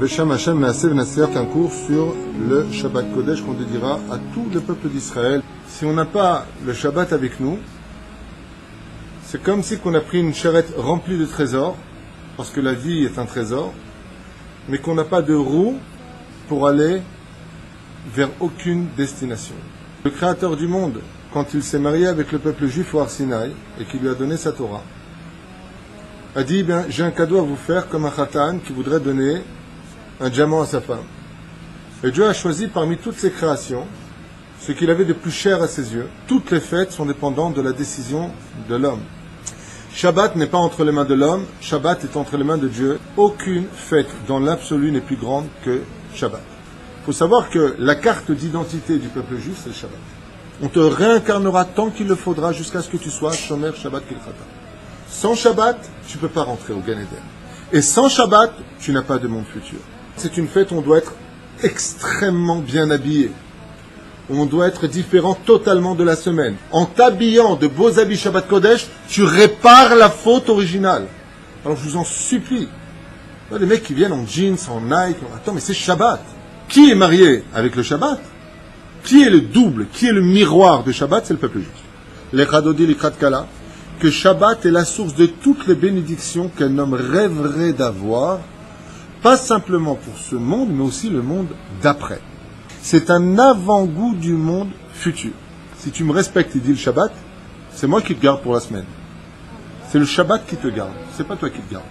Besham Hashem Naaseh V'Naseach, un cours sur le Shabbat Kodesh qu'on dédiera à tout le peuple d'Israël. Si on n'a pas le Shabbat avec nous, c'est comme si on a pris une charrette remplie de trésors, parce que la vie est un trésor, mais qu'on n'a pas de roue pour aller vers aucune destination. Le Créateur du monde, quand il s'est marié avec le peuple juif au Har Sinaï et qu'il lui a donné sa Torah, a dit, bien, j'ai un cadeau à vous faire comme un khatan qui voudrait donner un diamant à sa femme. Et Dieu a choisi parmi toutes ses créations ce qu'il avait de plus cher à ses yeux. Toutes les fêtes sont dépendantes de la décision de l'homme. Shabbat n'est pas entre les mains de l'homme, Shabbat est entre les mains de Dieu. Aucune fête dans l'absolu n'est plus grande que Shabbat. Il faut savoir que la carte d'identité du peuple juif, c'est le Shabbat. On te réincarnera tant qu'il le faudra jusqu'à ce que tu sois Shomer Shabbat Kilchata. Sans Shabbat, tu ne peux pas rentrer au Gan Eden. Et sans Shabbat, tu n'as pas de monde futur. C'est une fête où on doit être extrêmement bien habillé. On doit être différent totalement de la semaine. En t'habillant de beaux habits Shabbat Kodesh, tu répares la faute originale. Alors je vous en supplie. Il y a des mecs qui viennent en jeans, en Nike. Attends, mais c'est Shabbat. Qui est marié avec le Shabbat? Qui est le double, qui est le miroir de Shabbat? C'est le peuple juif. Les Chadodi, les Khatkala, que Shabbat est la source de toutes les bénédictions qu'un homme rêverait d'avoir, pas simplement pour ce monde, mais aussi le monde d'après. C'est un avant-goût du monde futur. Si tu me respectes et dis le Shabbat, c'est moi qui te garde pour la semaine. C'est le Shabbat qui te garde, c'est pas toi qui te garde.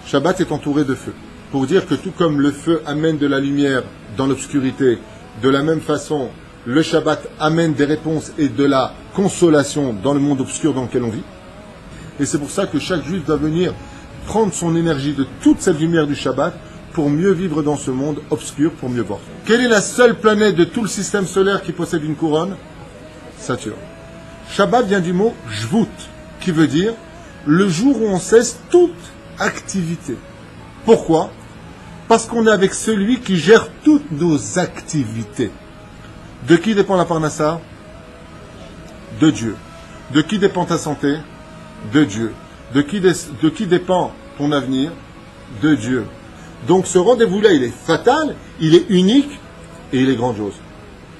Shabbat est entouré de feu. Pour dire que tout comme le feu amène de la lumière dans l'obscurité, de la même façon, le Shabbat amène des réponses et de la consolation dans le monde obscur dans lequel on vit. Et c'est pour ça que chaque juif doit venir prendre son énergie de toute cette lumière du Shabbat pour mieux vivre dans ce monde obscur, pour mieux voir. Quelle est la seule planète de tout le système solaire qui possède une couronne? Saturne. Shabbat vient du mot Shvut, qui veut dire le jour où on cesse toute activité. Pourquoi? Parce qu'on est avec celui qui gère toutes nos activités. De qui dépend la parnassa? De Dieu. De qui dépend ta santé? De Dieu. De qui dépend ton avenir? De Dieu. Donc ce rendez-vous-là, il est fatal, il est unique et il est grandiose.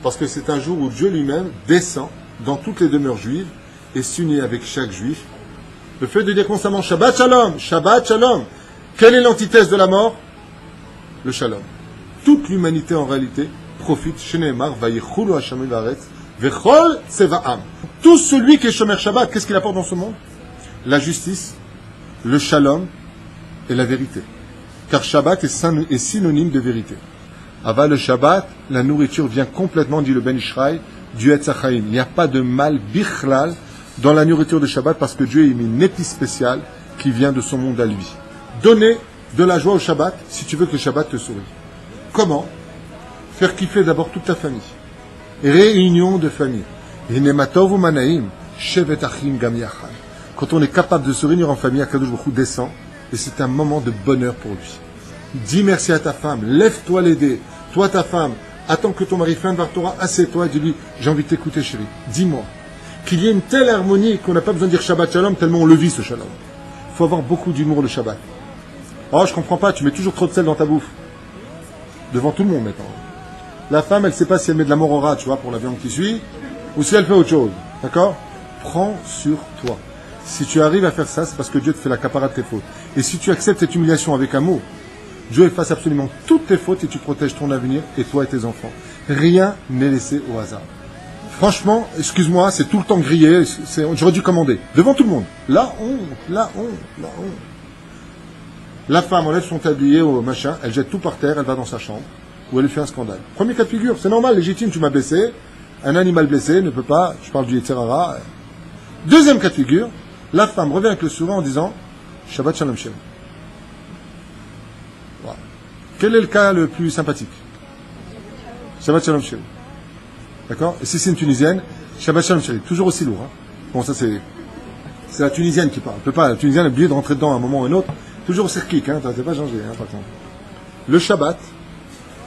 Parce que c'est un jour où Dieu lui-même descend dans toutes les demeures juives et s'unit avec chaque juif. Le fait de dire constamment Shabbat Shalom, Shabbat Shalom. Quelle est l'antithèse de la mort? Le Shalom. Toute l'humanité en réalité profite. Sheneemar vayichulu hashamim va'aretz vechol tsevaam. Tout celui qui est Shomer Shabbat, qu'est-ce qu'il apporte dans ce monde? La justice, le Shalom et la vérité. Car Shabbat est synonyme de vérité. Avant le Shabbat, la nourriture vient complètement, dit le Ben Ishraï, du Etz HaChaim. Il n'y a pas de mal bichlal dans la nourriture de Shabbat parce que Dieu a mis une épice spéciale qui vient de son monde à lui. Donner de la joie au Shabbat si tu veux que le Shabbat te sourie. Comment? Faire kiffer d'abord toute ta famille. Réunion de famille. Hinematov manaim, shevet achim gam yachad. Quand on est capable de se réunir en famille, Akadosh Baruch Hu descend et c'est un moment de bonheur pour lui. Dis merci à ta femme, lève-toi l'aider. Toi, ta femme, attends que ton mari fasse le Torah, assieds-toi et dis-lui, j'ai envie de t'écouter, chérie. Dis-moi. Qu'il y ait une telle harmonie qu'on n'a pas besoin de dire Shabbat Shalom tellement on le vit, ce Shalom. Il faut avoir beaucoup d'humour le Shabbat. Oh, je comprends pas, tu mets toujours trop de sel dans ta bouffe. Devant tout le monde maintenant. La femme, elle ne sait pas si elle met de la morora, tu vois, pour la viande qui suit, ou si elle fait autre chose. D'accord? Prends sur toi. Si tu arrives à faire ça, c'est parce que Dieu te fait la capara de tes fautes. Et si tu acceptes cette humiliation avec amour, Dieu efface absolument toutes tes fautes et tu protèges ton avenir et toi et tes enfants. Rien n'est laissé au hasard. Franchement, excuse-moi, c'est tout le temps grillé, j'aurais dû commander. Devant tout le monde. La honte, la honte, la honte. La femme enlève son tablier au machin, elle jette tout par terre, elle va dans sa chambre, où elle lui fait un scandale. Premier cas de figure, c'est normal, légitime, tu m'as blessé. Un animal blessé ne peut pas, je parle du Yetzirara. Deuxième cas de figure, la femme revient avec le sourire en disant Shabbat Shalom Shem. Voilà. Quel est le cas le plus sympathique? Shabbat Shalom Shem. D'accord? Et si c'est une Tunisienne, Shabbat Shalom Shem. Toujours aussi lourd. Hein. Bon, ça c'est la Tunisienne qui parle. La Tunisienne est obligée de rentrer dedans à un moment ou à un autre. Toujours au cirquique, hein. T'as pas changé, hein, par contre. Le Shabbat,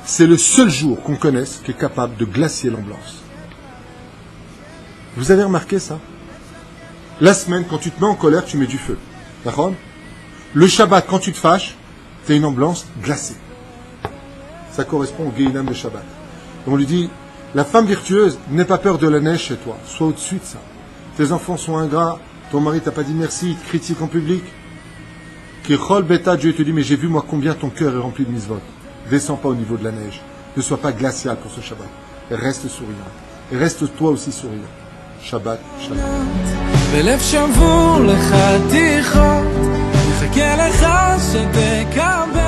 c'est le seul jour qu'on connaisse qui est capable de glacier l'ambiance. Vous avez remarqué ça? La semaine, quand tu te mets en colère, tu mets du feu. D'accord? Le Shabbat, quand tu te fâches, t'as une ambiance glacée. ça correspond au Gehinam de Shabbat. Et on lui dit, la femme virtueuse, n'aie pas peur de la neige chez toi, sois au-dessus de ça. Tes enfants sont ingrats, ton mari t'a pas dit merci, il te critique en public. Kirchol Beta, Dieu te dit, mais j'ai vu moi combien ton cœur est rempli de misvot. Descends pas au niveau de la neige, ne sois pas glacial pour ce Shabbat. Et reste souriant. Et reste toi aussi souriant. Shabbat, Shalom. בלב שבור לחתיכות, מחכה לך שתקבל